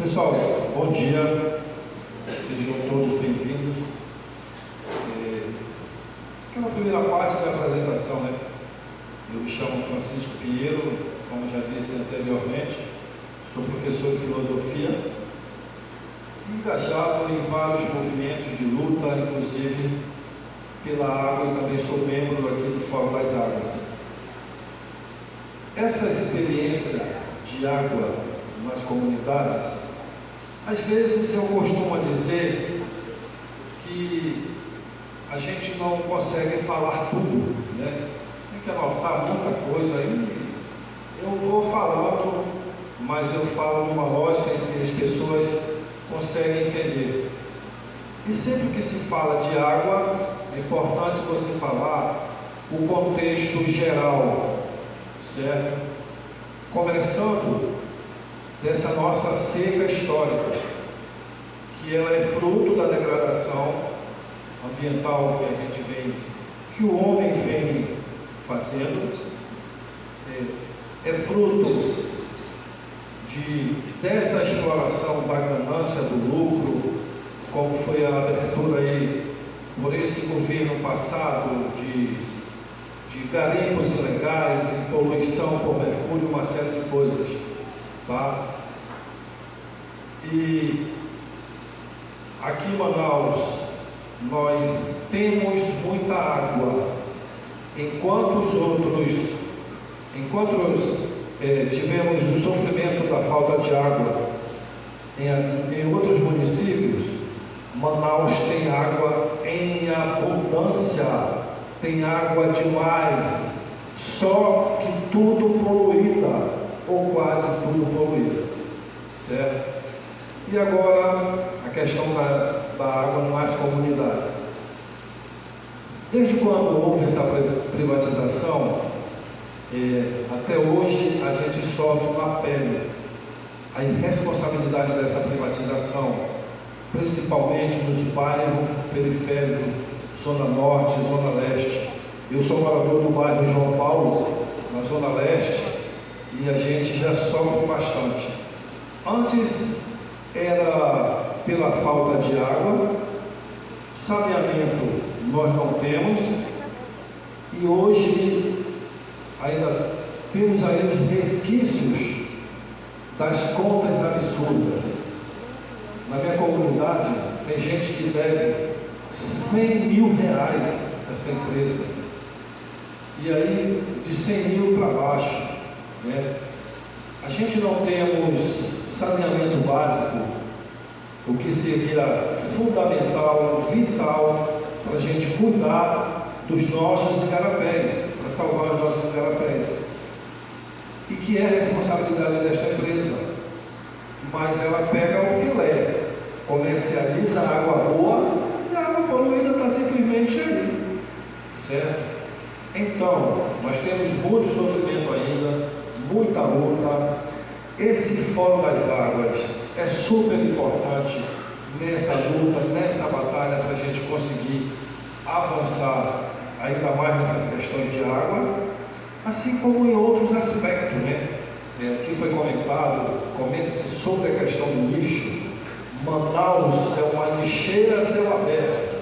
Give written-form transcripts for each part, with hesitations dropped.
Pessoal, bom dia, sejam todos bem-vindos. Aquela primeira parte da apresentação, né? Eu me chamo Francisco Pinheiro, como já disse anteriormente, sou professor de filosofia, engajado em vários movimentos de luta, inclusive pela água, e também sou membro aqui do Fórum das Águas. Essa experiência de água nas comunidades, às vezes eu costumo dizer que a gente não consegue falar tudo, né? Tem que anotar muita coisa aí. Eu vou falando, mas eu falo numa lógica em que as pessoas conseguem entender. E sempre que se fala de água, é importante você falar o contexto geral, certo? Começando dessa nossa seca histórica, que ela é fruto da degradação ambiental que a gente vem, que o homem vem fazendo, é fruto dessa exploração da ganância, do lucro, como foi a abertura aí por esse governo passado de garimpos ilegais, de poluição por mercúrio, uma série de coisas, tá? E aqui em Manaus nós temos muita água, enquanto tivemos o sofrimento da falta de água em outros municípios, Manaus tem água em abundância, tem água demais, só que tudo poluída, ou quase tudo poluída, certo? E agora a questão da água nas comunidades. Desde quando houve essa privatização, até hoje a gente sofre na pele a irresponsabilidade dessa privatização, principalmente nos bairros periféricos, Zona Norte, Zona Leste. Eu sou morador do bairro João Paulo, na Zona Leste, e a gente já sofre bastante. Antes era pela falta de água, saneamento nós não temos, e hoje ainda temos aí os resquícios das contas absurdas. Na minha comunidade tem gente que deve 100 mil reais a essa empresa, e aí de 100 mil para baixo, né? A gente não temos saneamento básico, o que seria fundamental, vital, para a gente cuidar dos nossos igarapés, para salvar os nossos igarapés, e que é a responsabilidade desta empresa. Mas ela pega o filé, comercializa a água boa, e a água poluída está simplesmente ali, certo? Então, nós temos muito sofrimento ainda, muita luta. Esse Fórum das Águas é super importante nessa luta, nessa batalha, para a gente conseguir avançar ainda mais nessas questões de água, assim como em outros aspectos, né? Que foi comenta-se sobre a questão do lixo. Manaus é uma lixeira a céu aberto.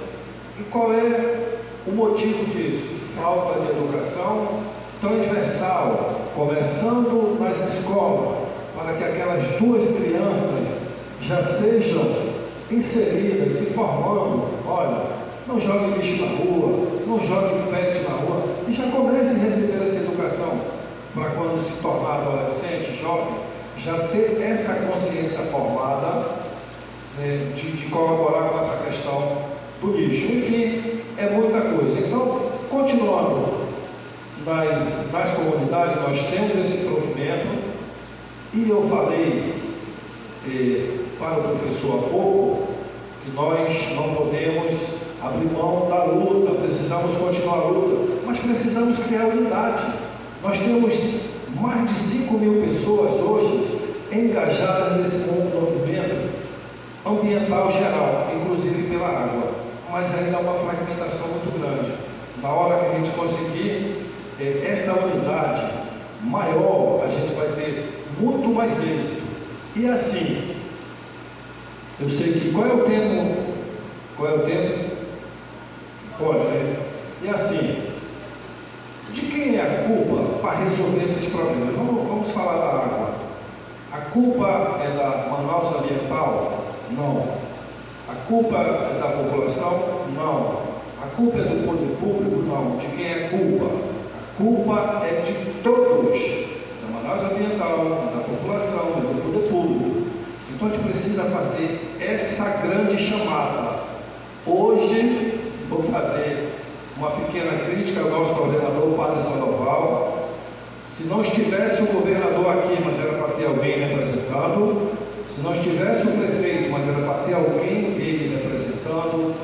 E qual é o motivo disso? Falta de educação transversal, começando nas escolas, para que aquelas duas crianças já sejam inseridas, se formando. Olha, não jogue lixo na rua, não jogue pet na rua, e já comece a receber essa educação, para quando se tornar adolescente, jovem, já ter essa consciência formada, né, de colaborar com essa questão do lixo. Enfim, é muita coisa. Então, continuando nas comunidades, nós temos esse provimento. E eu falei para o professor há pouco que nós não podemos abrir mão da luta, precisamos continuar a luta, mas precisamos criar unidade. Nós temos mais de 5 mil pessoas hoje engajadas nesse movimento ambiental geral, inclusive pela água, mas ainda há uma fragmentação muito grande. Na hora que a gente conseguir essa unidade maior, a gente vai ter muito mais êxito. E assim, Eu sei que qual é o termo? Qual é o termo? Pode, né? E assim, de quem é a culpa para resolver esses problemas? Vamos falar da água. A culpa é da Manaus Ambiental? Não. A culpa é da população? Não. A culpa é do poder público? Não. De quem é a culpa? A culpa é de todos. Da Manaus Ambiental, da população, do poder público. Então a gente precisa fazer essa grande chamada. Hoje, vou fazer uma pequena crítica ao nosso governador, Padre Sandoval. Se não estivesse o governador aqui, mas era para ter alguém representando. Se não estivesse o prefeito, mas era para ter alguém dele representando.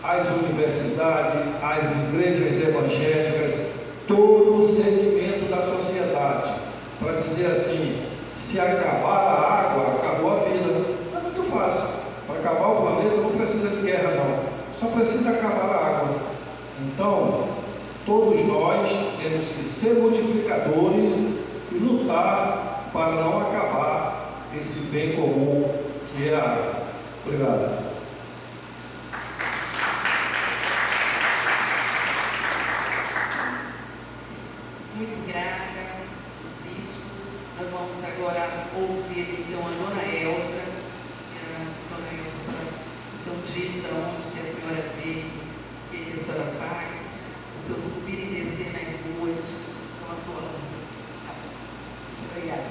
As universidades, as igrejas evangélicas, todo o segmento da sociedade. Para dizer assim, se acabar a água, acabou a vida. É muito fácil. Para acabar o planeta não precisa de guerra não. Só precisa acabar a água. Então, todos nós temos que ser multiplicadores e lutar para não acabar esse bem comum que é a água. Obrigado. Muito grata, Francisco. Nós vamos agora ouvir então a Dona Elza. Dona Elza, então diz para onde a senhora veio, o que a senhora faz, o seu subir e descer nas ruas, com a sua luta. Obrigada.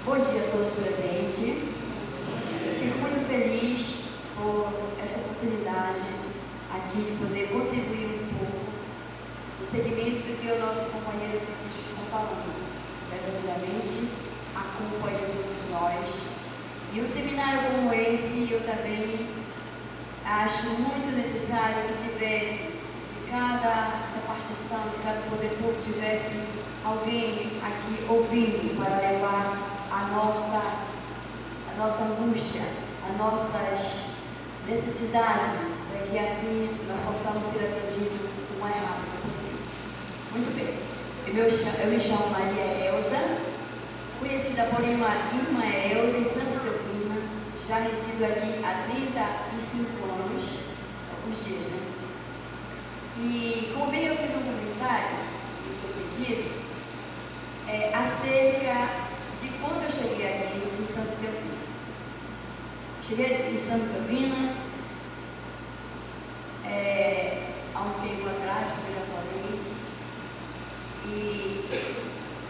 Bom dia a todos presentes. Eu fico muito feliz por essa oportunidade aqui de poder contribuir um pouco no segmento do que o nosso companheiro Francisco está falando. Verdadeiramente, a culpa é de todos nós. E um seminário como esse, eu também acho muito necessário que tivesse, de cada repartição, de cada poder público, tivesse alguém aqui ouvindo para levar a nossa angústia, as nossas necessidades, para que assim nós possamos ser atendidos o mais rápido possível. Muito bem. Eu me chamo Maria Elza, conhecida por irmã Elza, em Santa Teofina. Já resido aqui há 35 anos, alguns dias, né? E como bem eu fiz um comentário, que foi pedido, acerca de quando eu cheguei aqui em Santa Teofina. Cheguei em Santa Teofina há um tempo atrás, como eu já falei, e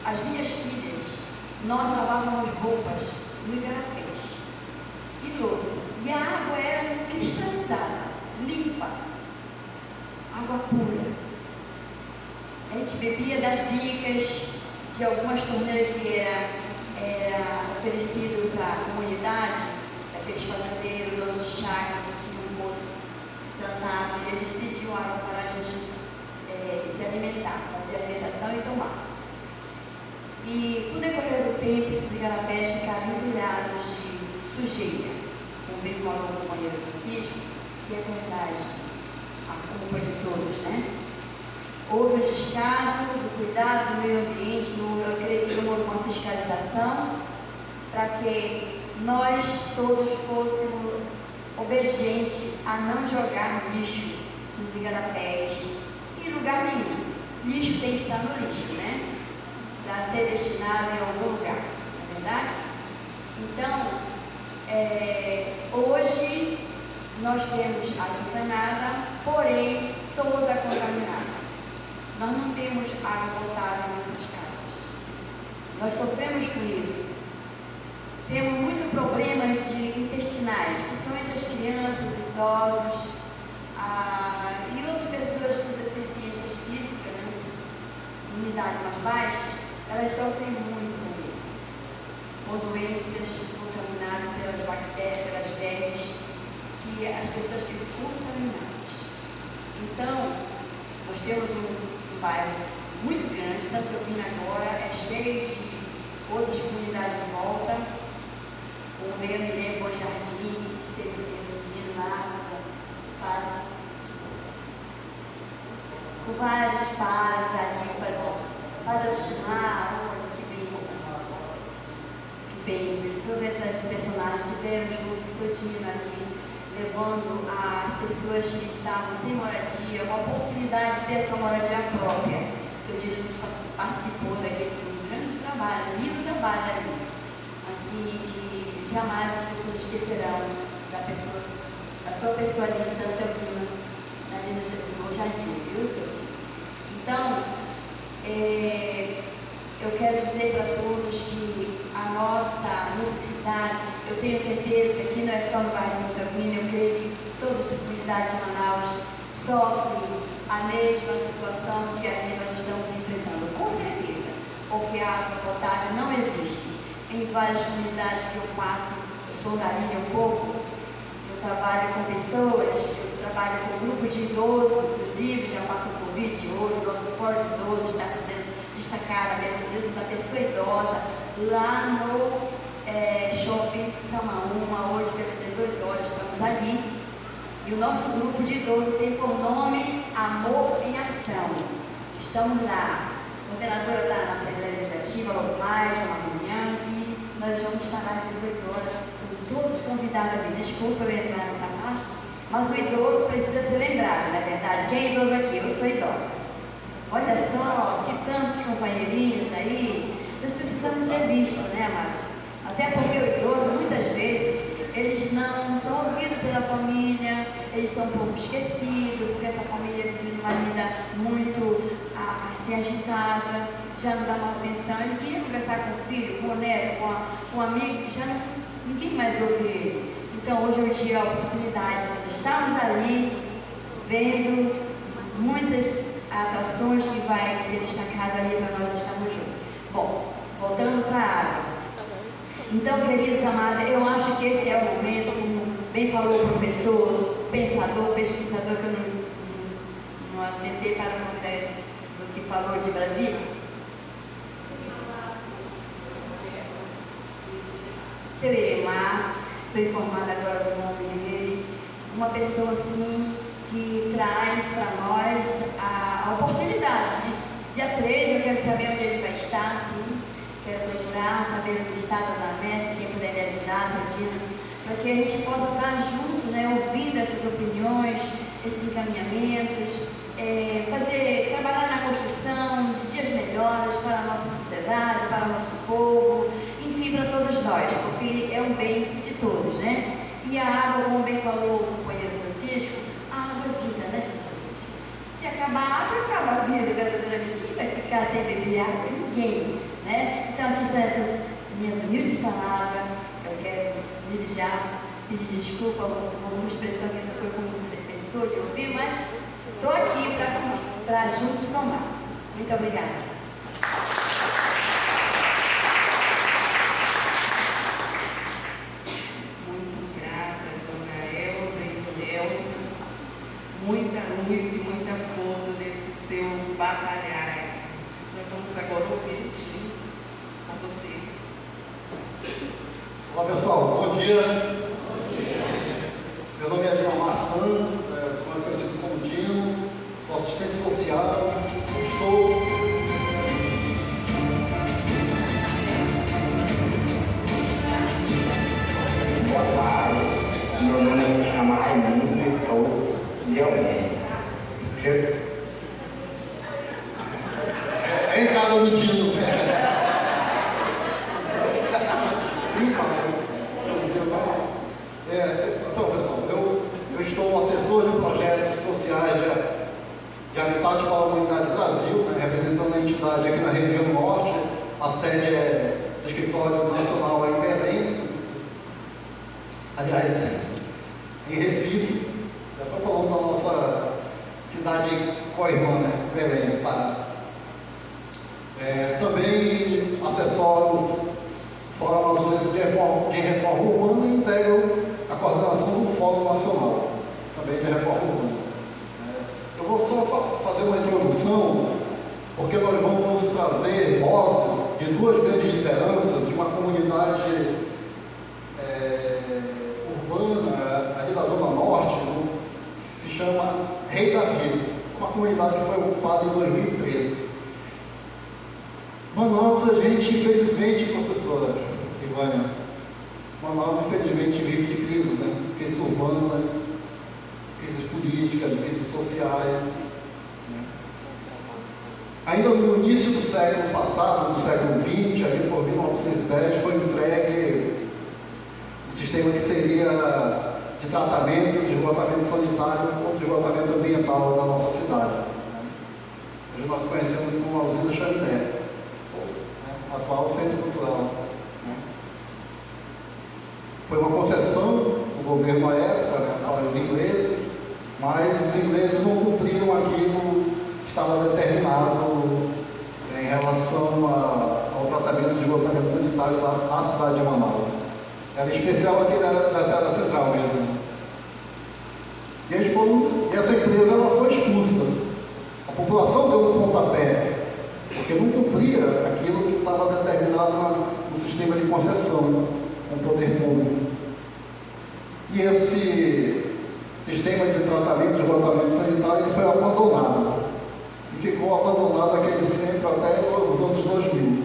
as minhas filhas, nós lavávamos roupas no igarapés e louça, e a água era cristalizada, limpa, água pura. A gente bebia das bicas de algumas torneiras que era oferecido para a comunidade, daqueles fazendeiros, donos de chácara, que tinham um poço plantado, e eles cediam água para a gente se alimentar, fazer alimentação e tomar. E, com o decorrer do tempo, esses igarapés ficaram entulhados de sujeira. Como bem falou o companheiro Francisco, que é verdade, a culpa de todos, né? Houve o descaso do cuidado do meio ambiente, eu creio que houve uma fiscalização, para que nós todos fôssemos obedientes a não jogar lixo nos igarapés em lugar nenhum. Lixo tem que estar no lixo, né? Para ser destinado em algum lugar, não é verdade? Então, hoje nós temos água encanada, porém toda contaminada. Nós não temos água potável nessas casas. Nós sofremos com isso. Temos muitos problemas intestinais, principalmente as crianças, idosos e outras pessoas com deficiências físicas, né, em idade mais baixa, elas sofrem muito com isso. Com doenças contaminadas pelas bactérias, pelas vermes, que as pessoas ficam contaminadas. Então, nós temos um bairro muito grande, Santa Teofina agora é cheio de outras comunidades de volta. O meio me lembra o jardim, esteve sendo lá, com várias paras ali para aproximar, que bem todos esses personagens. Tivemos o Sotino aqui, levando as pessoas que estavam sem moradia, uma oportunidade de ter sua moradia própria. Seu dia a gente participou daquele grande trabalho, lindo trabalho ali. Assim, que jamais as pessoas esquecerão da sua pessoa ali em Santa Catarina, na Minas Gerais, como eu já disse, viu, senhor? Então, eu quero dizer para todos que a nossa necessidade, eu tenho certeza que não é só no bairro Santa Catarina, eu creio que toda a comunidade de Manaus sofre a mesma situação que aqui nós estamos enfrentando, com certeza, porque a água potável não existe. Em várias comunidades que eu passo, eu sou da linha um pouco, eu trabalho com pessoas, eu trabalho com um grupo de idosos, inclusive, já passo um convite hoje, o nosso forte idoso está sendo destacado a defesa da pessoa idosa, lá no shopping Samaúma, hoje pelas 18 horas estamos ali, e o nosso grupo de idosos tem por nome Amor em Ação. Estamos lá, a coordenadora da Assembleia Legislativa, logo mais, uma reunião, e nós vamos estar lá às 18 horas, com todos convidados ali. Desculpa eu entrar nessa parte, mas o idoso precisa ser lembrado, na verdade. Quem é idoso aqui? Eu sou idosa. Olha só, que tantos companheirinhos aí, nós precisamos ser vistos, né, amados? Até porque o idoso, muitas vezes, eles não são ouvidos pela família, eles são um pouco esquecidos, porque essa família vive uma vida muito assim agitada, já não dá manutenção. Ele queria conversar com o filho, com o neto, com um amigo, que já ninguém mais ouve ele. Então hoje eu tive a oportunidade de estarmos ali, vendo muitas atrações que vai ser destacado ali para nós estarmos juntos. Bom, voltando para a água. Então, queridos amados, eu acho que esse é o momento, como bem falou o professor, pensador, pesquisador, que eu não atentei para o nome do que falou de Brasília. Seu Iremar, estou informada agora do nome dele, uma pessoa assim que traz para nós a oportunidade. Dia 13, eu quero saber onde ele vai estar, sim. Quero procurar, saber onde está a Dona Messi, quem puder me ajudar, Sadina, para que a gente possa estar junto, né, ouvindo essas opiniões, esses encaminhamentos, trabalhar na construção de dias melhores para a nossa sociedade, para o nosso povo, enfim, para todos nós, porque é um bem de todos, né? E a água, como bem falou o companheiro Francisco, a água é vida, né, Francisco? Se acabar a água, acaba a vida verdadeiramente. Quem vai ficar sem beber água? Ninguém. Né? Então, aqui são essas minhas humildes palavras. Eu quero desde já pedir desculpa por alguma expressão que não foi como você pensou de ouvir, mas estou aqui para juntos somar. Muito obrigada. Muito grata, Dona Elza e Elza. Muita luz e muita força nesse seu batalhar. Nós vamos agora ouvir com você. Olá pessoal, bom dia. Meu nome é Dilmar Santos, sou mais conhecido como Dino, sou assistente social, estou Boa tarde, meu nome é Raimundo, estou de alguém. É entrada no Dino. Então, pessoal, eu estou assessor de projetos sociais de Habitat para a Humanidade Brasil, né, representando a entidade aqui na região norte. A sede é do Escritório Nacional em Belém. Aliás, em Recife. Já estou falando da nossa cidade co-irmã, né, Belém, Pará. Também assessoro o Fórum Amazonense de Reforma Urbana e integro a coordenação do Fórum Nacional, também de Reforma Urbana. Eu vou só fazer uma introdução, porque nós vamos trazer vozes de duas grandes lideranças de uma comunidade urbana, ali da Zona Norte, que se chama Rei da Vila, uma comunidade que foi ocupada em 2013. Manaus, a gente, infelizmente, professora Ivânia, Manaus, infelizmente, vive de crises, né? Crises urbanas, crises políticas, crises sociais. Né? Ainda no início do século passado, do século XX, ali por 1910, foi entregue o sistema que seria de tratamento, de esgotamento sanitário ou de esgotamento ambiental da nossa cidade. Né? Hoje nós conhecemos como a usina Chaminé, né? Atual Centro Cultural. Né? Foi uma concessão do governo à época, né, aos ingleses, mas os ingleses não cumpriram aquilo que estava determinado em relação ao tratamento de esgotamento sanitário na cidade de Manaus. Era especial aqui da Serra Central mesmo. E essa empresa ela foi expulsa. A população deu um pontapé, porque não cumpria aquilo que estava determinado no sistema de concessão com o poder público. E esse sistema de tratamento de esgotamento sanitário ele foi abandonado. E ficou abandonado aquele centro até os anos 2000.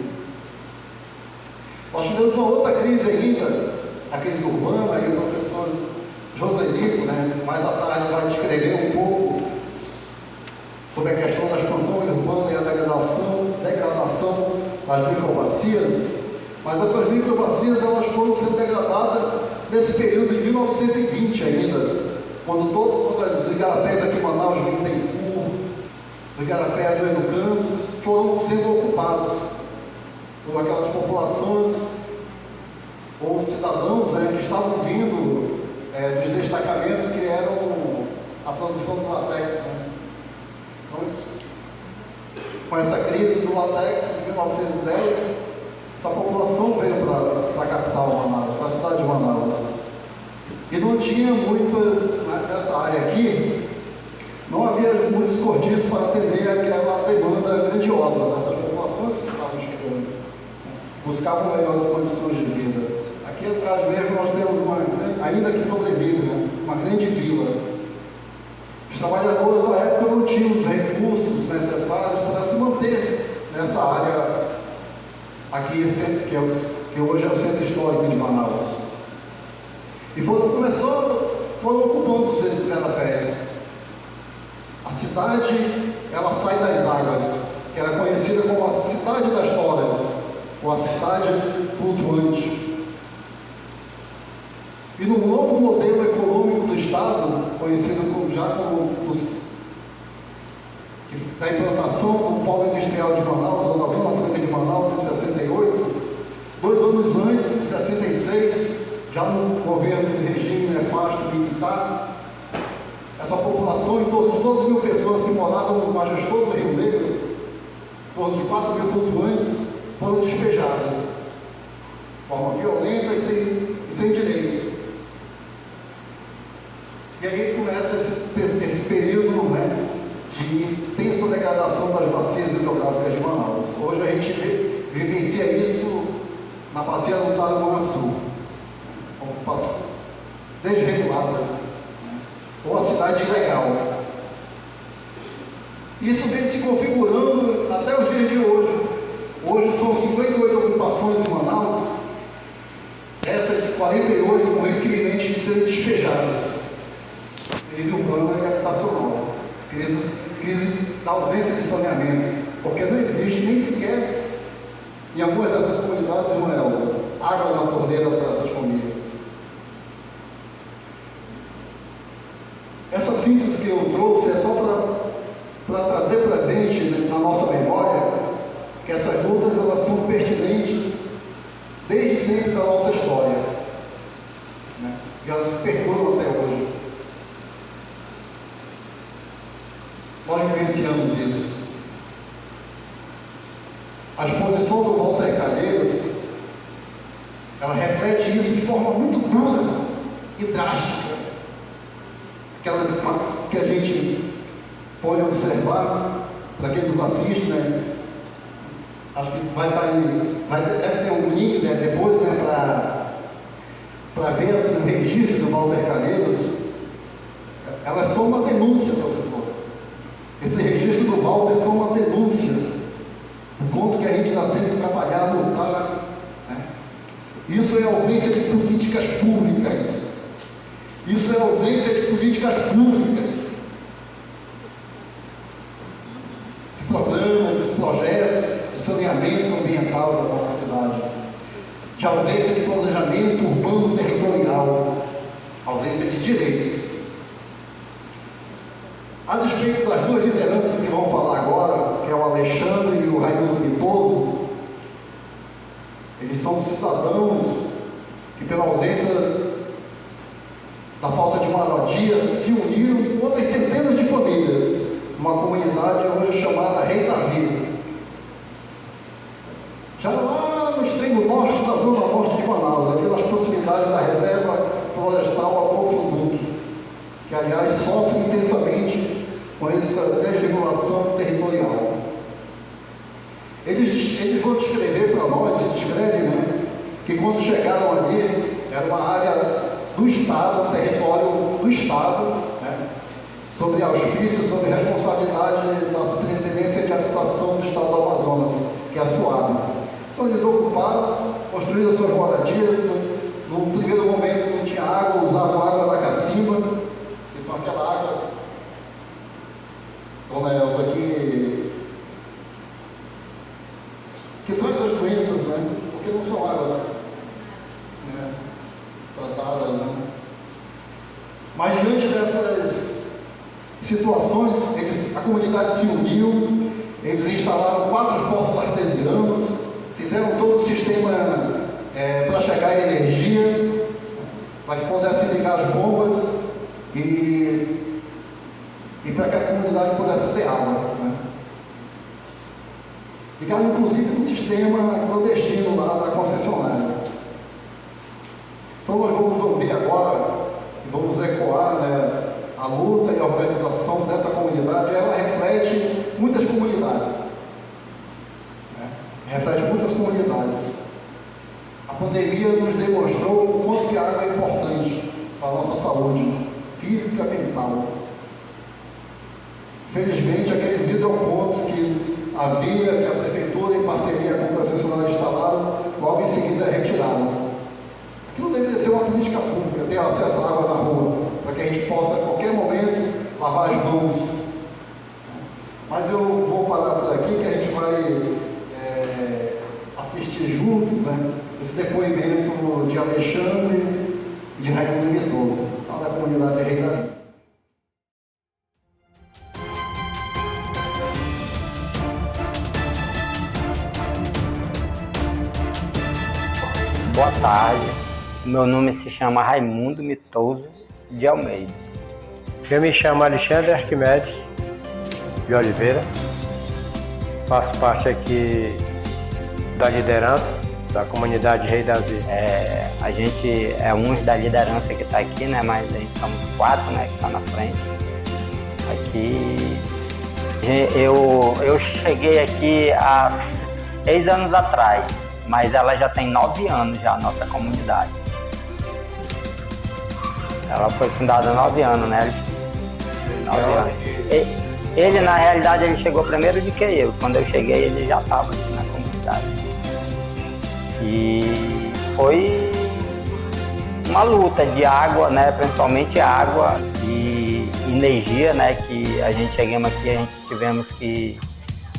Nós tivemos uma outra crise ainda, a crise urbana, e o professor Joselito, né, mais à tarde, vai descrever um pouco sobre a questão da expansão urbana e a degradação das microbacias, mas essas microbacias elas foram sendo degradadas nesse período de 1920 ainda, quando todos os igarapés aqui em Manaus, Bittencourt, os igarapés do Educandos, foram sendo ocupados por aquelas populações ou cidadãos, né, que estavam vindo dos destacamentos que eram a produção do látex. Né? Então, com essa crise do látex em 1910, essa população veio para a capital de Manaus, para a cidade de Manaus. E não tinha muitas, nessa área aqui, não havia muitos cortiços para atender aquela demanda grandiosa dessas populações que estavam chegando, buscavam melhores condições de vida. Aqui atrás mesmo nós temos ainda que sobrevive, né? Uma grande vila. Os trabalhadores da época não tinham os recursos necessários para se manter nessa área aqui, que hoje é o centro histórico de Manaus. E foram ocupando esses igarapés. A cidade, ela sai das águas, que era conhecida como a cidade das toras, ou a cidade flutuante. E no novo modelo econômico do Estado, conhecido da implantação do polo industrial de Manaus, ou da Zona Franca de Manaus, em 68, 2 anos antes, em 66, já no governo do regime nefasto militar, essa população, em torno de 12 mil pessoas que moravam no majestoso Rio Negro, em torno de 4 mil flutuantes, foram despejadas de forma violenta e sem direitos. E aí começa esse período, né, de tensa degradação das bacias hidrográficas de Manaus. Hoje a gente vivencia isso na bacia do Tarumançu, ocupações desreguladas, né, ou a cidade ilegal. Isso vem se configurando até os dias de hoje. Hoje são 58 ocupações em Manaus, essas 48 com risco iminente de serem despejadas. Crise urbana e habitacional, crise da ausência de saneamento, porque não existe nem sequer, em algumas dessas comunidades, água na torneira para essas famílias. Essa síntese que eu trouxe é só para trazer presente, né, na nossa memória, que essas lutas elas são pertinentes desde sempre da nossa história, né, e elas se perduram até hoje. Nós vivenciamos isso. A exposição do Walter Calheiros, ela reflete isso de forma muito dura e drástica. Aquelas imagens que a gente pode observar, para quem nos assiste, né? Acho que deve ter um link, né, depois, né, para ver esse registro do Walter Calheiros. Elas são uma denúncia, professor. Esse registro do Walter são uma denúncia do quanto que a gente ainda tem que trabalhar, lutar, né? Isso é ausência de política Isso é ausência de políticas públicas, de programas, de projetos de saneamento ambiental da nossa cidade, de ausência de planejamento urbano territorial, ausência de direitos. A despeito das duas lideranças que vão falar agora, que é o Alexandre e o Raimundo Mitoso, eles são cidadãos que, pela ausência da falta de moradia, se uniram com outras centenas de famílias numa comunidade hoje chamada Rei da Vida. Já lá no extremo norte da zona norte de Manaus, ali nas proximidades da reserva florestal Aprofunduto, que aliás sofre intensamente com essa desregulação territorial. Eles vão descrever para nós, e descrevem, né, que quando chegaram ali, era uma área do Estado, um território do Estado, né, sob auspício, sob responsabilidade da Superintendência de Habitação do Estado do Amazonas, que é a SUAB. Então eles ocuparam, construíram suas moradias. No primeiro momento não tinha água, usavam água da cacimba, que são aquela água, dona Elza, que traz as doenças, né? Porque não são água, né, tratadas, né? Mas diante dessas situações, a comunidade se uniu, eles instalaram 4 poços artesianos, fizeram todo o sistema para chegar a energia, para que pudessem ligar as bombas e para que a comunidade pudesse ter água, né? Ligaram inclusive um sistema clandestino lá da concessionária. Então nós vamos ouvir agora e vamos ecoar, né, a luta e a organização dessa comunidade. Ela reflete muitas comunidades, né? Reflete muitas comunidades. A pandemia nos demonstrou o quanto que a água é importante para a nossa saúde física e mental. Felizmente, aqueles hidropontos que havia, que a Prefeitura, em parceria com o concessionário instalaram, logo em seguida retiraram. Aquilo deveria ser uma política pública, ter acesso à água na rua, para que a gente possa, a qualquer momento, lavar as mãos. Mas eu vou parar por aqui, que a gente vai assistir juntos, né, esse depoimento de Alexandre e de Raimundo Mitoso, da comunidade Rei da Vida. Boa tarde, meu nome se chama Raimundo Mitoso de Almeida. Eu me chamo Alexandre Arquimedes de Oliveira, faço parte aqui da liderança da comunidade Rei da Vida. A gente é uns da liderança que está aqui, né? Mas a gente somos 4, né, que está na frente. Aqui eu cheguei aqui há 6 anos atrás, mas ela já tem 9 anos já, a nossa comunidade. Ela foi fundada há 9 anos, né? 9 anos. Ele, na realidade, ele chegou primeiro do que eu. Quando eu cheguei, ele já estava aqui na comunidade. E foi uma luta de água, né? Principalmente água e energia, né? Que a gente chegamos aqui, a gente tivemos que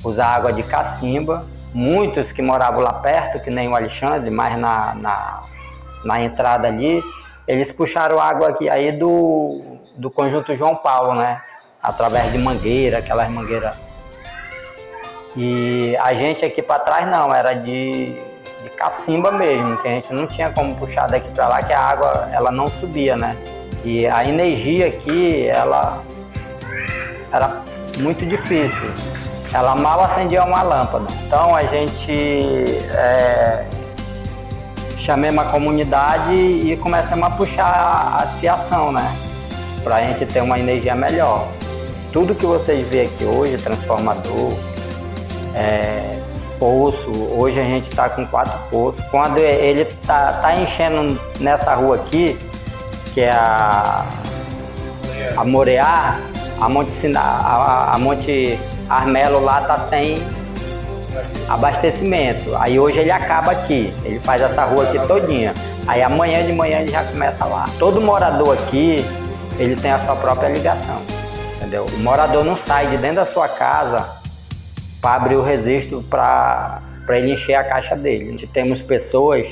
usar água de cacimba. Muitos que moravam lá perto, que nem o Alexandre, mas na entrada ali, eles puxaram água aqui aí do conjunto João Paulo, né? Através de mangueira, aquelas mangueiras. E a gente aqui para trás não, era de cacimba mesmo, que a gente não tinha como puxar daqui para lá, que a água ela não subia, né? E a energia aqui, ela era muito difícil. Ela mal acendia uma lâmpada. Então a gente chamamos a comunidade e começamos a puxar a fiação, né? Para a gente ter uma energia melhor. Tudo que vocês veem aqui hoje, transformador, poço, hoje a gente está com 4 poços. Quando ele tá enchendo nessa rua aqui, que é a Moreá, a Monte Armelo lá está sem abastecimento. Aí hoje ele acaba aqui, ele faz essa rua aqui todinha. Aí amanhã de manhã ele já começa lá. Todo morador aqui, ele tem a sua própria ligação, entendeu? O morador não sai de dentro da sua casa para abrir o registro para ele encher a caixa dele. A gente temos pessoas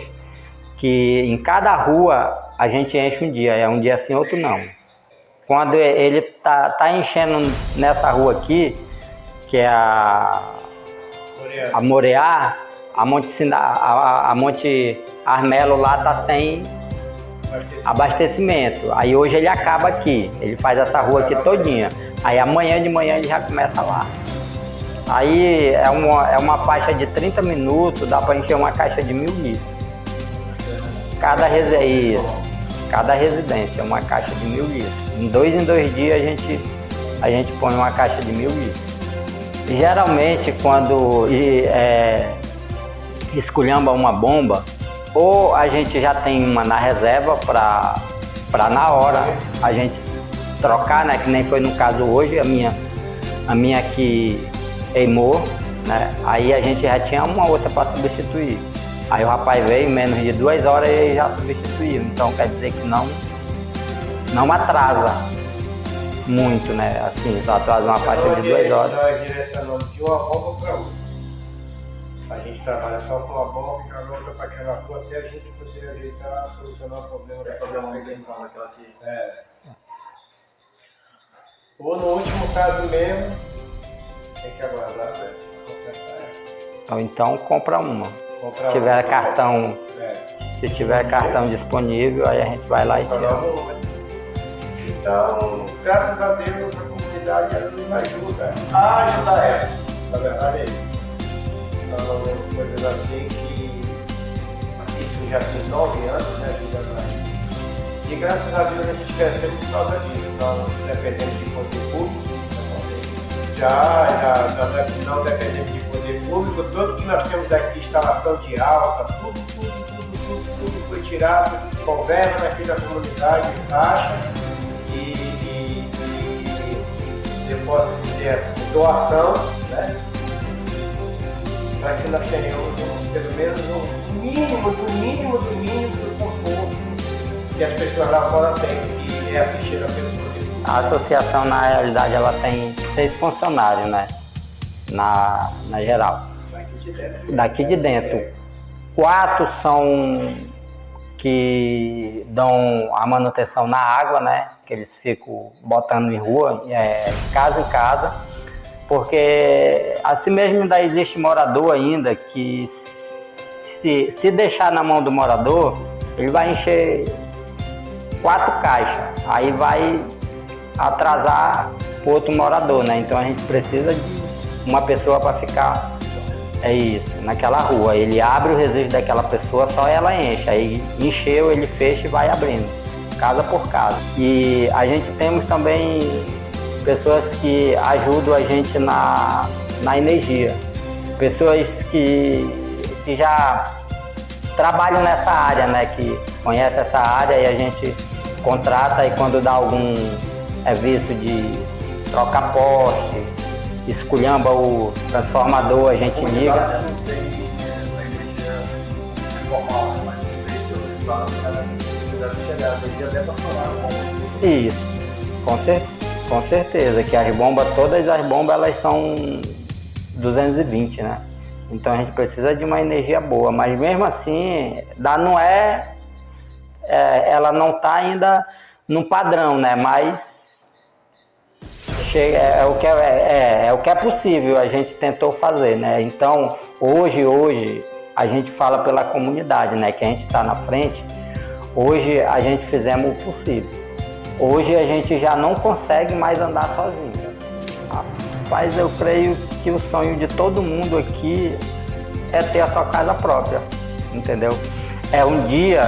que em cada rua a gente enche um dia, é um dia sim, outro não. Quando ele tá enchendo nessa rua aqui, que é a Moreá, a Monte Armelo lá tá sem abastecimento. Aí hoje ele acaba aqui, ele faz essa rua aqui todinha. Aí amanhã de manhã ele já começa lá. Aí é uma faixa de 30 minutos, dá para encher uma caixa de 1.000 litros. Cada residência, uma caixa de 1.000 litros. Em dois dias a gente põe uma caixa de 1.000 litros. E geralmente quando esculhamba uma bomba, ou a gente já tem uma na reserva para na hora a gente trocar, né? Que nem foi no caso hoje, a minha que queimou, né? Aí a gente já tinha uma outra para substituir. Aí o rapaz veio, em menos de 2 horas e já substituiu. Então quer dizer que não atrasa muito, né? Assim, só atrasa uma faixa de 2 horas. Não é direcionando de uma bomba para outra. A gente trabalha só com uma bomba e joga outra para aquela rua até a gente poder ajeitar, solucionar o problema. Fazer uma manutenção naquela aqui. Ou no último caso mesmo, tem que aguardar, certo? Então compra uma. Se tiver cartão, se tiver cartão disponível, aí a gente vai lá e tira. Então, graças a Deus, a comunidade nos ajuda a ajudar ela. Na verdade é isso. Então, coisas assim que isso já tem 9 anos, né, ajudando a gente. E graças a Deus a gente cresceu por causa disso. Nós dependemos de poder público, já não dependemos de poder público, tudo que nós temos aqui, instalação de alta, tudo foi tirado com verba aqui da comunidade, taxa e depois de doação, né? Para que nós tenhamos pelo menos um mínimo do conforto que as pessoas lá fora têm, que é assistir a pessoa. A associação, na realidade, ela tem 6 funcionários, né? Na geral. Daqui de dentro. 4 são que dão a manutenção na água, né? Que eles ficam botando em rua, casa em casa. Porque assim mesmo ainda existe morador ainda que se deixar na mão do morador, ele vai encher 4 caixas. Aí vai atrasar o outro morador, né? Então a gente precisa de uma pessoa para ficar naquela rua. Ele abre o registro daquela pessoa, só ela enche. Aí encheu, ele fecha e vai abrindo, casa por casa. E a gente temos também pessoas que ajudam a gente na energia. Pessoas que já trabalham nessa área, né? Que conhecem essa área e a gente contrata, e quando dá algum visto de trocar poste, esculhamba o transformador, a gente liga. Isso, com certeza, que as bombas, todas as bombas, elas são 220, né? Então a gente precisa de uma energia boa, mas mesmo assim, ela não está ainda no padrão, né? Mas é o que é possível, a gente tentou fazer, né? Então, hoje a gente fala pela comunidade, né? Que a gente está na frente. Hoje a gente fizemos o possível. Hoje a gente já não consegue mais andar sozinho. Rapaz, eu creio que o sonho de todo mundo aqui é ter a sua casa própria, entendeu? Um dia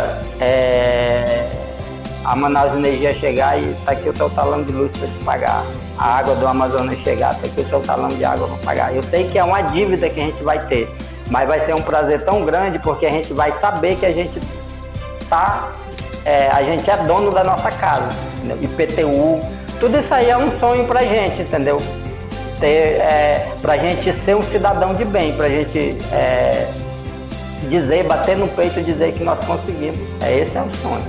a Manaus Energia chegar e tá aqui o teu talão de luz para te pagar. A água do Amazonas chegar, tá aqui o teu talão de água para pagar. Eu sei que é uma dívida que a gente vai ter, mas vai ser um prazer tão grande porque a gente vai saber que a gente a gente é dono da nossa casa, entendeu? IPTU, tudo isso aí é um sonho pra gente, entendeu? Pra gente ser um cidadão de bem, pra gente dizer, bater no peito e dizer que nós conseguimos. Esse é o sonho,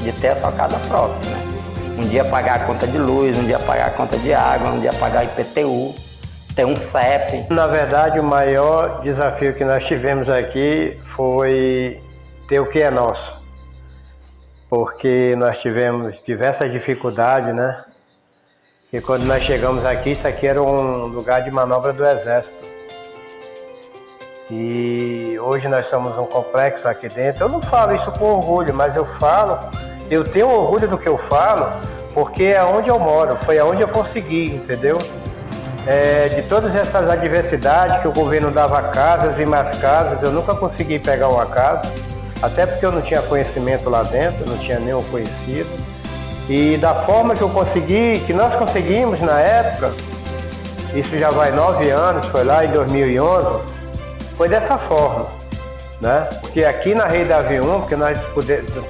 de ter a sua casa própria, né? Um dia pagar a conta de luz, um dia pagar a conta de água, um dia pagar IPTU, ter um CEP. Na verdade, o maior desafio que nós tivemos aqui foi ter o que é nosso. Porque nós tivemos diversas dificuldades, né? E quando nós chegamos aqui, isso aqui era um lugar de manobra do Exército. E hoje nós somos um complexo aqui dentro. Eu não falo isso com orgulho, mas eu tenho orgulho do que eu falo, porque é onde eu moro, foi aonde eu consegui, entendeu? De todas essas adversidades que o governo dava casas e mais casas, eu nunca consegui pegar uma casa, até porque eu não tinha conhecimento lá dentro, não tinha nenhum conhecido. E da forma que eu consegui, que nós conseguimos na época, isso já vai 9 anos, foi lá em 2011, foi dessa forma, né? Porque aqui na Rei Davi 1, porque nós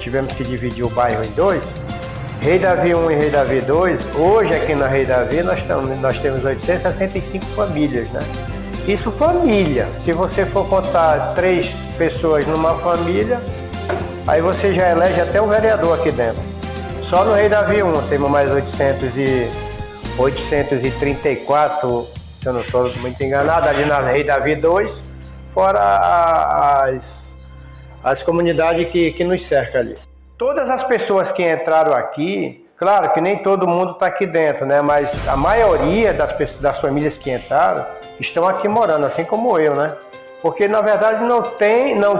tivemos que dividir o bairro em dois, Rei Davi 1 e Rei Davi 2, hoje aqui na Rei Davi nós temos 865 famílias, né? Isso família, se você for contar 3 pessoas numa família, aí você já elege até um vereador aqui dentro. Só no Rei Davi 1 temos mais 834, se eu não estou muito enganado, ali na Rei Davi 2, fora as comunidades que nos cercam ali. Todas as pessoas que entraram aqui, claro que nem todo mundo está aqui dentro, né? Mas a maioria das famílias que entraram estão aqui morando, assim como eu, né? Porque na verdade não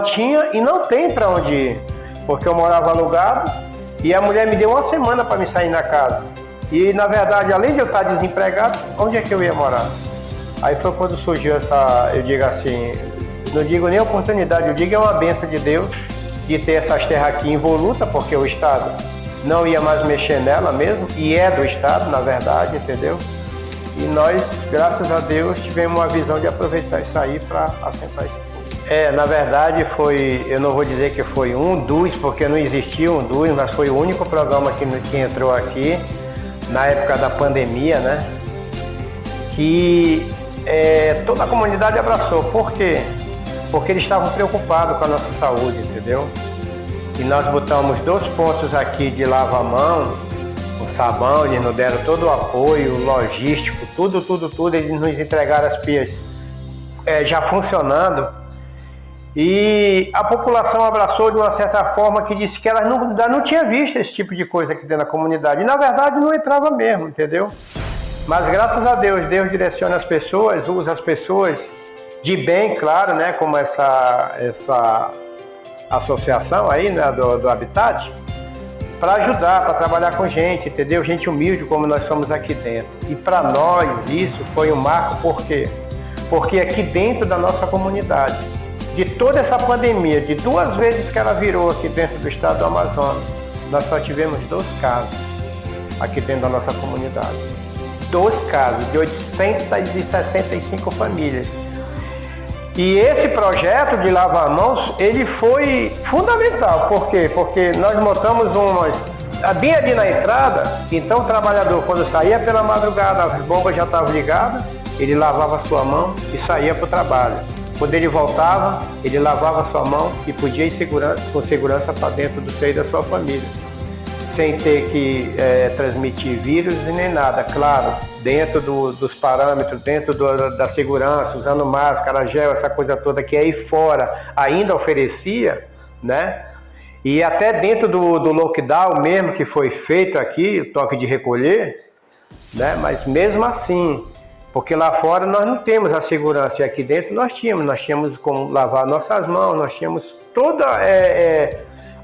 tinha e não tem para onde ir. Porque eu morava alugado e a mulher me deu uma semana para me sair na casa. E na verdade, além de eu estar desempregado, onde é que eu ia morar? Aí foi quando surgiu eu digo assim, não digo nem oportunidade, eu digo é uma bênção de Deus de ter essas terras aqui involutas, porque o Estado não ia mais mexer nela mesmo, e é do Estado, na verdade, entendeu? E nós, graças a Deus, tivemos uma visão de aproveitar isso aí para assentar isso tudo. Na verdade, eu não vou dizer que foi um dos, porque não existia um dos, mas foi o único programa que entrou aqui, na época da pandemia, né? Que toda a comunidade abraçou. Por quê? Porque eles estavam preocupados com a nossa saúde, entendeu? E nós botamos 2 pontos aqui de lava-mão, o sabão, eles nos deram todo o apoio logístico, tudo, eles nos entregaram as pias já funcionando. E a população abraçou de uma certa forma que disse que ela não tinha visto esse tipo de coisa aqui dentro da comunidade. E na verdade não entrava mesmo, entendeu? Mas graças a Deus, Deus direciona as pessoas, usa as pessoas de bem, claro, né, como essa associação aí, né, do Habitat, para ajudar, para trabalhar com gente, entendeu? Gente humilde como nós somos aqui dentro. E para nós isso foi um marco, por quê? Porque aqui dentro da nossa comunidade, de toda essa pandemia, de 2 vezes que ela virou aqui dentro do estado do Amazonas, nós só tivemos 2 casos aqui dentro da nossa comunidade. 2 casos de 865 famílias. E esse projeto de lavar mãos, ele foi fundamental. Por quê? Porque nós montamos bem ali na entrada, então o trabalhador, quando saía pela madrugada, as bombas já estavam ligadas, ele lavava a sua mão e saía para o trabalho. Quando ele voltava, ele lavava a sua mão e podia ir com segurança para dentro do seio da sua família, sem ter que transmitir vírus e nem nada, claro, dentro dos parâmetros, dentro da segurança, usando máscara, gel, essa coisa toda que aí fora ainda oferecia, né? E até dentro do lockdown mesmo que foi feito aqui, o toque de recolher, né? Mas mesmo assim, porque lá fora nós não temos a segurança, e aqui dentro nós tínhamos como lavar nossas mãos, nós tínhamos toda...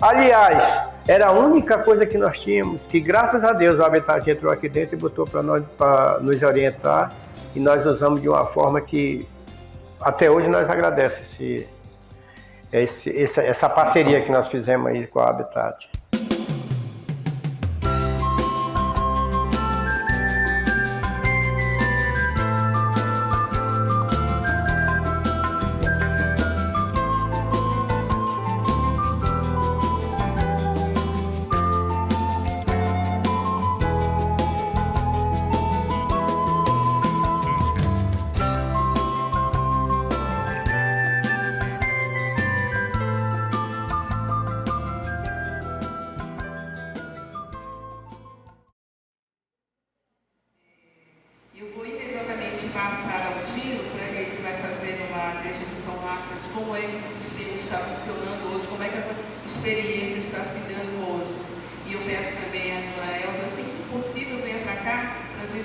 Aliás, era a única coisa que nós tínhamos, que graças a Deus o Habitat entrou aqui dentro e botou para nós, para nos orientar, e nós usamos de uma forma que até hoje nós agradecemos essa parceria que nós fizemos aí com a Habitat.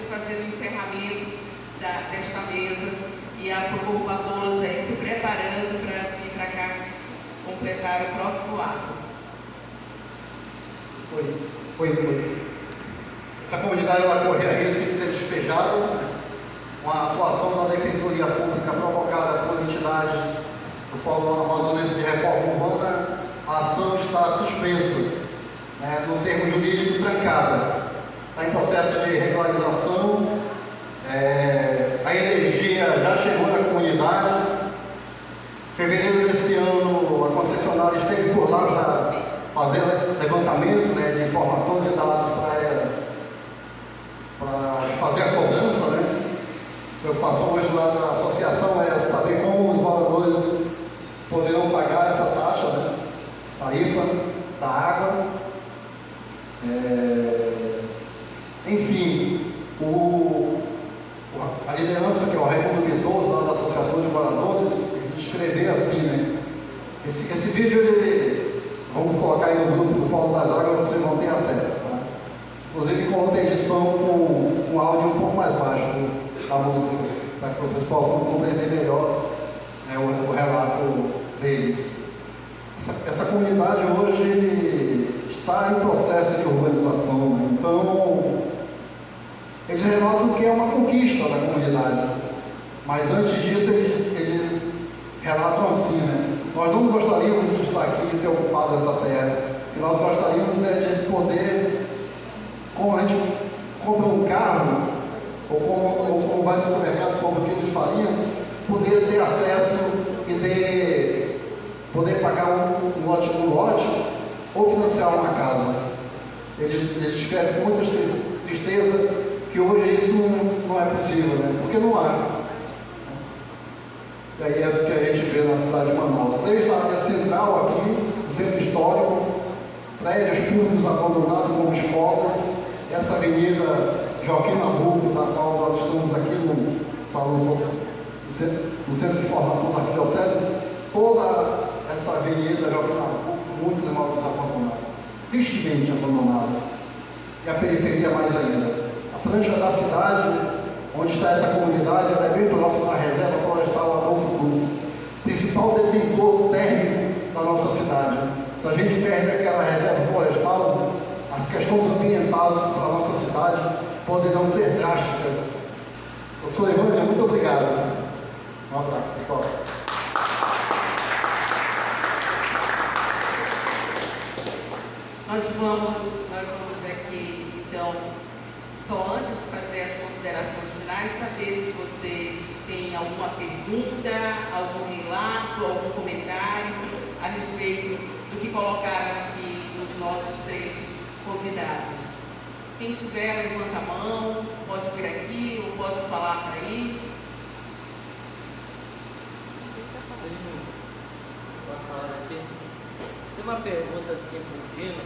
fazer o encerramento desta mesa e a Socorro Barbosa aí se preparando para vir para cá completar o próximo ato. Foi. Essa comunidade vai correr a risco de ser despejada, com a atuação da Defensoria Pública provocada por entidades do Fórum Amazonense de Reforma Urbana. A ação está suspensa, no termo jurídico trancada. Está em processo de regularização. A energia já chegou na comunidade. Em fevereiro desse ano, a concessionária esteve por lá para fazer levantamento de informações e dados para fazer a cobrança. A preocupação hoje lá da associação é saber como os moradores poderão pagar essa taxa, tarifa da água. Enfim, a liderança que é o Raimundo Mitoso, lá da Associação de Moradores, ele descreveu assim, esse vídeo, vamos colocar aí no grupo do Fórum das Águas, vocês vão ter acesso. Tá? Inclusive com outra edição com áudio um pouco mais baixo da música, para que vocês possam compreender melhor o relato deles. Essa comunidade hoje está em processo de urbanização, então eles relatam que é uma conquista da comunidade, mas antes disso eles relatam assim, nós não gostaríamos de estar aqui e ter ocupado essa terra, o que nós gostaríamos de poder, como a gente compra um carro, ou como vai no supermercado, compra um quilo de farinha, poder ter acesso e poder pagar um lote ou financiar uma casa. Eles escrevem com muita tristeza que hoje isso não é possível, porque não há. E aí é isso que a gente vê na cidade de Manaus. Desde a área central aqui, o centro histórico, prédios públicos abandonados como escolas, essa avenida Joaquim Nabuco, da qual nós estamos aqui no Salão Social, no Centro de Formação da Arquidiocese, toda essa avenida Joaquim Nabuco, muitos imóveis abandonados, tristemente abandonados, e a periferia mais ainda. A franja da cidade, onde está essa comunidade, ela é bem próxima da reserva florestal Adolfo Grupo, principal detentor térmico da nossa cidade. Se a gente perde aquela reserva florestal, as questões ambientais para a nossa cidade poderão ser drásticas. Professor Evandro, muito obrigado. Um abraço, pessoal. Nós vamos aqui, então, só antes de fazer as considerações finais, saber se vocês têm alguma pergunta, algum relato, algum comentário a respeito do que colocaram aqui os nossos três convidados. Quem tiver, levanta a mão, pode vir aqui ou pode falar para aí. Posso falar aqui? Tem uma pergunta assim para o Dino.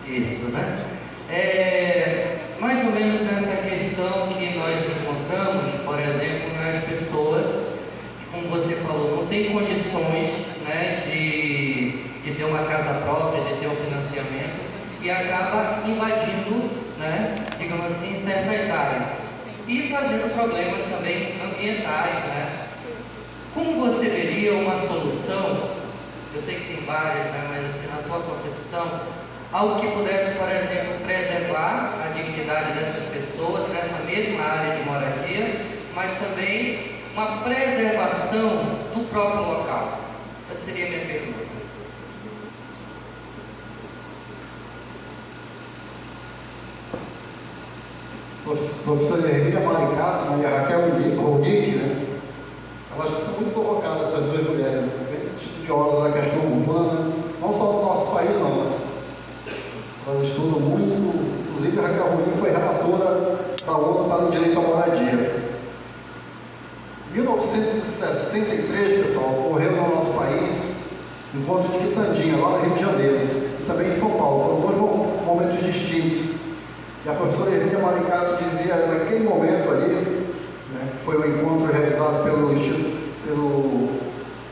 Isso, né? Mais ou menos nessa questão que nós encontramos, por exemplo, nas pessoas, como você falou, não tem condições, de ter uma casa própria, de ter um financiamento, e acaba invadindo, digamos assim, certas áreas e fazendo problemas também ambientais, Como você veria uma solução? Eu sei que tem várias, mas assim, na sua concepção, algo que pudesse, por exemplo, preservar a dignidade dessas pessoas nessa mesma área de moradia, mas também uma preservação do próprio local. Essa seria a minha pergunta. Professora Hermínia Maricato e a Raquel Ronick, elas são muito colocadas, essas duas mulheres, bem estudiosas da questão urbana, não só do nosso país, não. Elas estudam muito, inclusive a Raquel Ronick foi relatora da ONU para o direito à moradia. Em 1963, pessoal, ocorreu no nosso país o encontro de Quitandinha, lá no Rio de Janeiro, e também em São Paulo. Foram dois momentos distintos. E a professora Hermínia Maricato dizia, naquele momento ali, que foi o encontro realizado pelo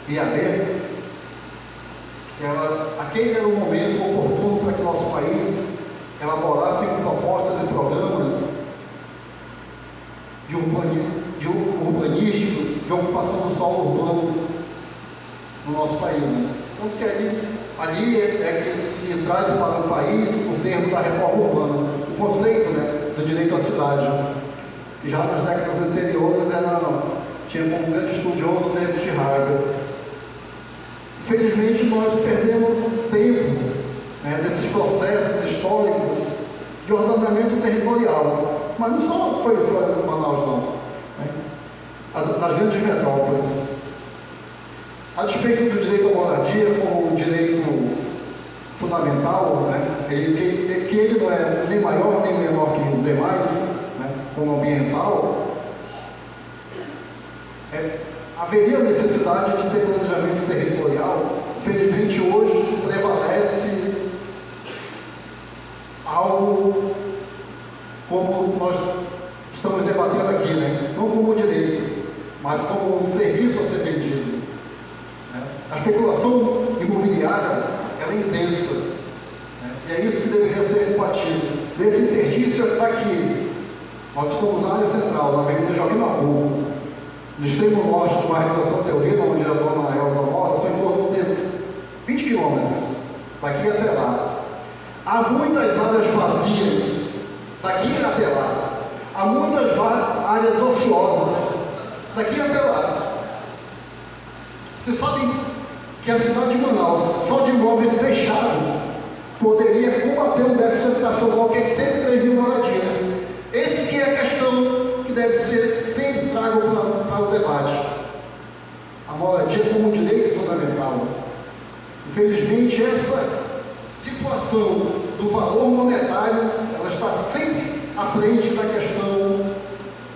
IAB, que aquele era o momento oportuno para que nosso país elaborasse propostas e programas de urbanísticos de ocupação do solo urbano no nosso país. Né? Então, que ali é que se traz para o país o termo da reforma urbana, o conceito, né, do direito à cidade. E já nas décadas anteriores tinha como grande estudioso David Harvey. Infelizmente, nós perdemos tempo, né, desses processos históricos de ordenamento territorial. Mas não só foi só em Manaus, não. Né? Nas grandes metrópoles. A despeito do direito à moradia como um direito fundamental, né, que ele não é nem maior nem menor que os demais, né, como ambiental, haveria necessidade de ter planejamento territorial. Felizmente, hoje prevalece algo como nós estamos debatendo aqui, né? Não como direito, mas como um serviço a ser vendido. Né? A especulação imobiliária ela é intensa, né? E é isso que deveria ser combatido. Esse interstício está aqui. Nós estamos na área central, na Avenida Joaquim Nabuco. No extremo norte do bairro da Santa Elvira, onde a dona Elza mora, são em torno de 20 quilômetros, daqui até lá. Há muitas áreas vazias, daqui até lá. Há muitas áreas ociosas, daqui até lá. Vocês sabem que a cidade de Manaus, só de imóveis fechados, poderia combater um déficit habitacional que é de 103 mil moradias. Esse que é a questão que deve ser sempre trago para o debate. A moradia como um direito fundamental. Infelizmente, essa situação do valor monetário, ela está sempre à frente da questão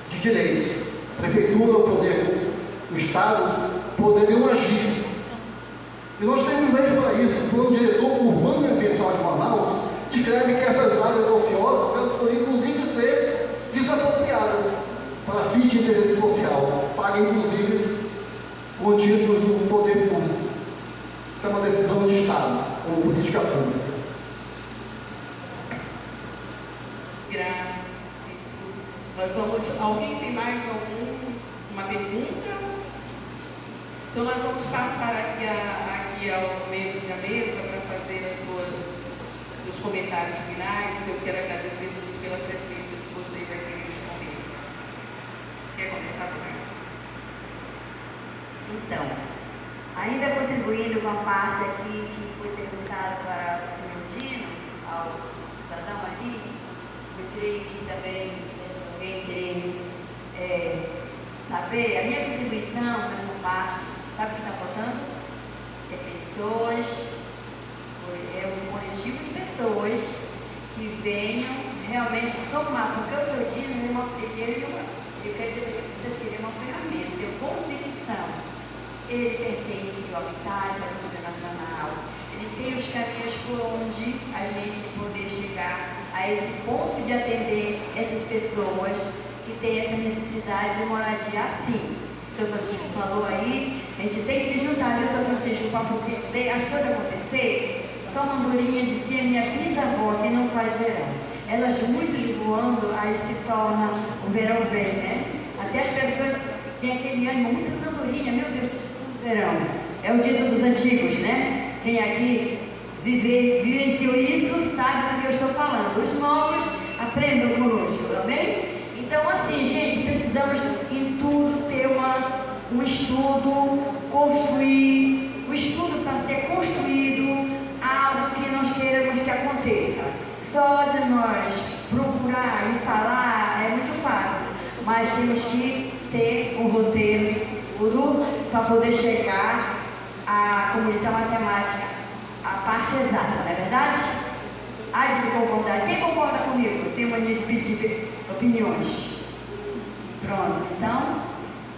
de direitos. A prefeitura, o poder, o Estado poderiam agir. E nós temos leis para isso. O Plano Diretor Urbano e Ambiental de Manaus descreve que essas áreas ociosas elas podem inclusive ser desapropriadas para fins de interesse social, paga inclusive com títulos do poder público. Isso é uma decisão de Estado, como política pública. Alguém tem mais alguma pergunta? Então nós vamos passar aqui ao meio da mesa para fazer os comentários finais. Eu quero agradecer pela presença de vocês aqui neste momento. Quer começar, Fernanda? Então, ainda contribuindo com a parte aqui que foi perguntada para o senhor Dino, ao cidadão ali, eu creio que também alguém querer saber, a minha contribuição nessa parte, sabe o que está faltando? É pessoas, é um coletivo de pessoas que venham realmente somar, porque o seu Dino é uma ferramenta, eu convicção. Ele pertence ao habitat da cultura nacional, ele tem os caminhos por onde a gente poder chegar a esse ponto de atender essas pessoas que têm essa necessidade de moradia assim. O São Francisco falou aí, a gente tem que se juntar, né, São Francisco, para poder as coisas acontecer. Só uma andorinha dizia minha bisavó que não faz verão. Elas muitos voando, aí se torna o verão vem, né? Até as pessoas têm aquele ânimo, muitas andorinhas, meu Deus, verão. É o dito dos antigos, né? Quem aqui vivenciou isso sabe do que eu estou falando. Os novos aprendam conosco, amém? Então, assim, gente, precisamos em tudo ter um estudo, construir. O estudo para ser construído, algo que nós queremos que aconteça. Só de nós procurar e falar é muito fácil, mas temos que ter um roteiro escuro para poder chegar a, como diz a matemática, a parte exata, não é verdade? Ai, de concordar. Quem concorda comigo? Tem mania de pedir opiniões. Pronto, então,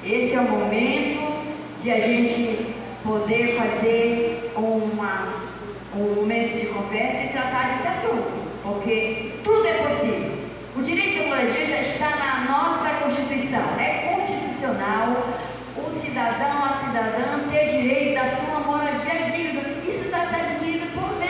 esse é o momento de a gente poder fazer um momento de conversa e tratar desse assunto, porque tudo é possível. O direito à moradia já está na nossa Constituição, é constitucional o cidadão, a cidadã ter direito da sua moradia digna. Isso está adquirido por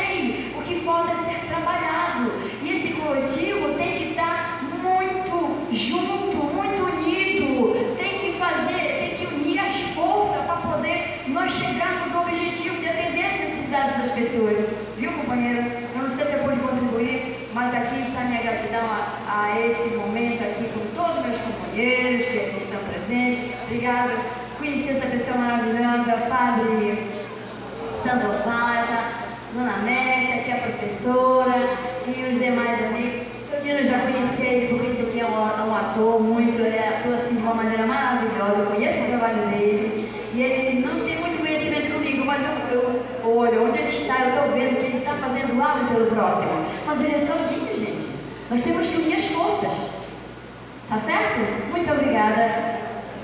companheiro, eu não sei se eu pude contribuir, mas aqui está minha gratidão a esse momento aqui com todos meus companheiros que aqui estão presentes. Obrigada. Conheci essa pessoa maravilhosa, Padre Sandro Vaza, Dona Messia, que é a professora, e os demais amigos. Seu Dino, eu já conheci ele, porque esse aqui é um ator muito, ele atua assim de uma maneira maravilhosa, eu conheço o trabalho dele, e ele não tem muito conhecimento comigo, mas eu olho onde ele está, eu estou vendo que ele está fazendo algo pelo próximo. Mas ele é sozinho, gente. Nós temos que unir as forças. Tá certo? Muito obrigada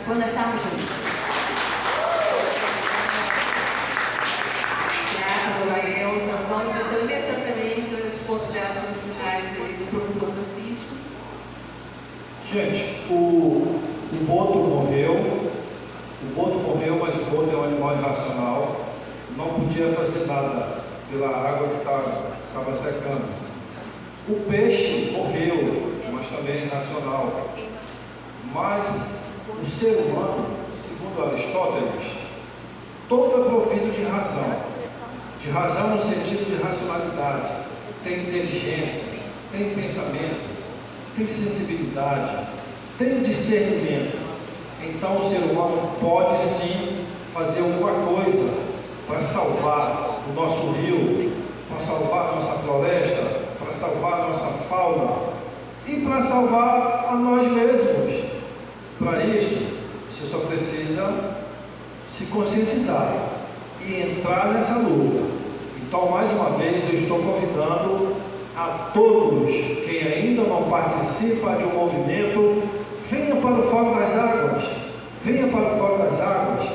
por nós estarmos juntos. Vamos fazer imediatamente as considerações finais do professor Francisco. Gente, o boto morreu, mas o boto é um animal irracional, não podia fazer nada pela água que estava secando. O peixe morreu, mas também é irracional. Mas o ser humano, segundo Aristóteles, todo é provido de razão. De razão no sentido de racionalidade, tem inteligência, tem pensamento, tem sensibilidade, tem discernimento. Então o ser humano pode sim fazer alguma coisa para salvar o nosso rio, para salvar a nossa floresta, para salvar a nossa fauna e para salvar a nós mesmos. Para isso, você só precisa se conscientizar e entrar nessa luta. Então, mais uma vez, eu estou convidando a todos, quem ainda não participa de um movimento, venha para o Fórum das Águas, venha para o Fórum das Águas,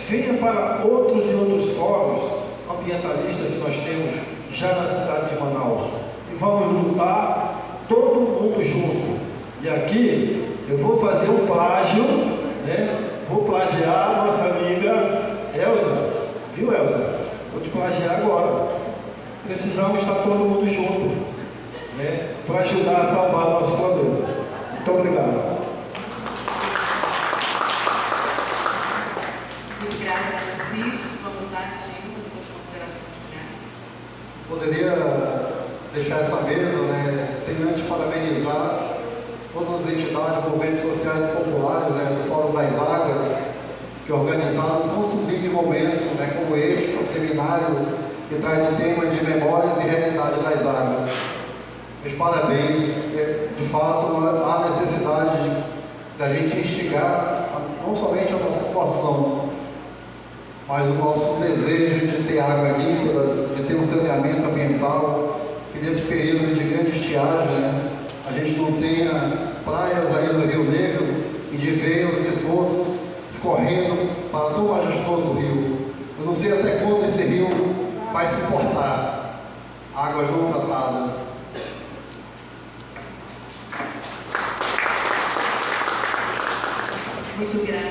venha para outros e outros fóruns ambientalistas que nós temos já na cidade de Manaus. E vamos lutar todo mundo junto. E aqui eu vou fazer um plágio, né? Vou plagiar a nossa amiga Elza. Viu, Elza? Vou te plagiar agora. Precisamos estar todo mundo junto, né? Para ajudar a salvar o nosso planeta. Muito obrigado. Muito grata, Francisco. Vamos dar tempo para as considerações finais. Poderia deixar essa mesa, né, sem antes parabenizar todas as entidades, movimentos sociais e populares, né, do Fórum das Águas, que organizaram um sublime momento, né, como este, um seminário que traz o tema de memórias e realidade das águas. Meus parabéns. De fato, há necessidade de a gente instigar não somente a nossa situação, mas o nosso desejo de ter água limpa, de ter um saneamento ambiental, que nesse período de grande estiagem, né, a gente não tenha praias aí no Rio Negro e de ver os esgotos escorrendo para tão majestoso rio. Eu não sei até quando esse rio vai suportar águas não tratadas. Muito grata.